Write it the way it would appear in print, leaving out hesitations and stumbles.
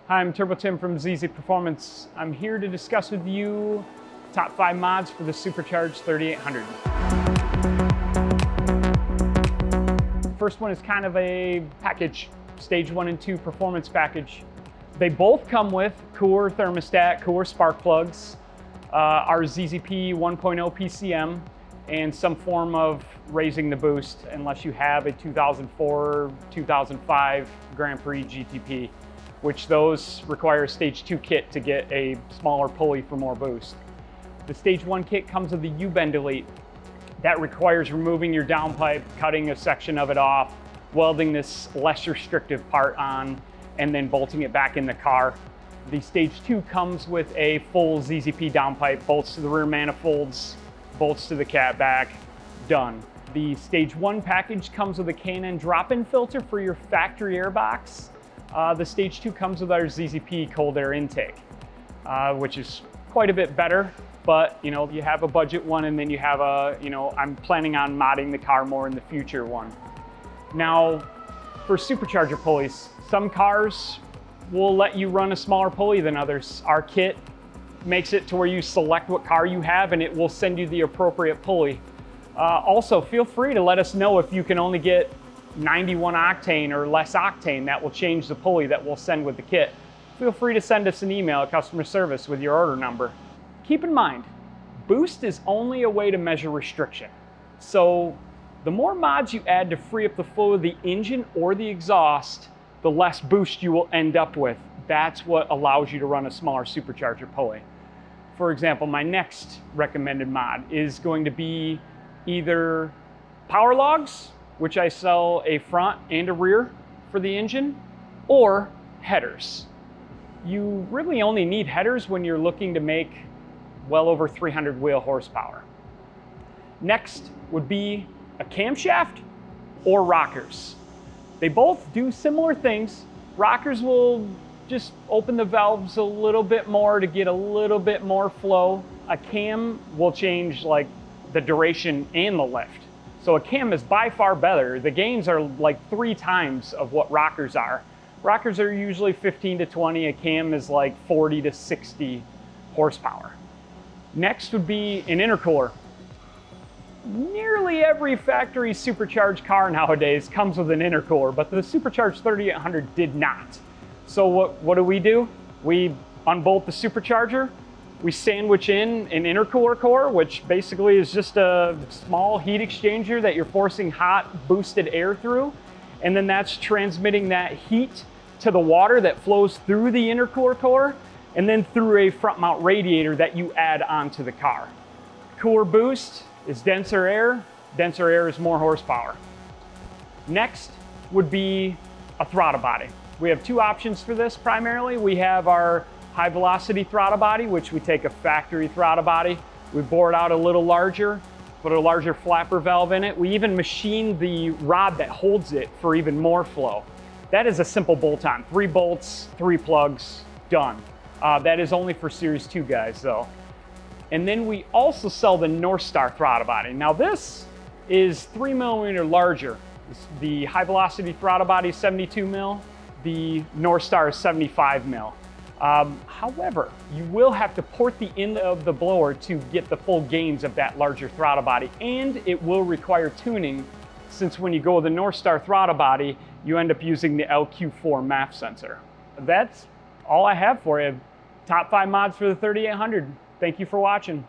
Hi, I'm Turbo Tim from ZZPerformance. I'm here to discuss with you top 5 mods for the Supercharged 3800. First one is kind of a package, stage 1 and 2 performance package. They both come with cooler thermostat, cooler spark plugs, our ZZP 1.0 PCM, and some form of raising the boost unless you have a 2004, 2005 Grand Prix GTP, which those require a stage 2 kit to get a smaller pulley for more boost. The stage 1 kit comes with the U-bend delete. That requires removing your downpipe, cutting a section of it off, welding this less restrictive part on, and then bolting it back in the car. The stage 2 comes with a full ZZP downpipe, bolts to the rear manifolds, bolts to the cat back, done. The stage 1 package comes with a K&N drop-in filter for your factory air box. The stage 2 comes with our ZZP cold air intake, which is quite a bit better, but you have a budget one, and then you have a, I'm planning on modding the car more in the future one. Now, for supercharger pulleys, some cars will let you run a smaller pulley than others. Our kit makes it to where you select what car you have and it will send you the appropriate pulley. Also, feel free to let us know if you can only get 91 octane or less octane. That will change the pulley that we'll send with the kit. Feel free to send us an email at customer service with your order number. Keep in mind, boost is only a way to measure restriction. So the more mods you add to free up the flow of the engine or the exhaust, the less boost you will end up with. That's what allows you to run a smaller supercharger pulley. For example, my next recommended mod is going to be either power logs, which I sell a front and a rear for the engine, or headers. You really only need headers when you're looking to make well over 300 wheel horsepower. Next would be a camshaft or rockers. They both do similar things. Rockers will just open the valves a little bit more to get a little bit more flow. A cam will change like the duration and the lift. So a cam is by far better. The gains are like 3 times of what rockers are. Rockers are usually 15 to 20. A cam is like 40 to 60 horsepower. Next would be an intercooler. Nearly every factory supercharged car nowadays comes with an intercooler, but the Supercharged 3800 did not. So what do? We unbolt the supercharger, we sandwich in an intercooler core, which basically is just a small heat exchanger that you're forcing hot boosted air through, and then that's transmitting that heat to the water that flows through the intercooler core and then through a front mount radiator that you add onto the car. Cooler boost is denser air is more horsepower. Next would be a throttle body. We have 2 options for this primarily. We have our high velocity throttle body, which we take a factory throttle body, we bore it out a little larger, put a larger flapper valve in it. We even machine the rod that holds it for even more flow. That is a simple bolt-on, 3 bolts, 3 plugs, done. That is only for Series 2 guys though. And then we also sell the North Star throttle body. Now this is 3 millimeter larger. The high velocity throttle body is 72 mil, the North Star is 75 mil. However, you will have to port the end of the blower to get the full gains of that larger throttle body, and it will require tuning, since when you go with the North Star throttle body, you end up using the LQ4 MAF sensor. That's all I have for you. Top 5 mods for the 3800. Thank you for watching.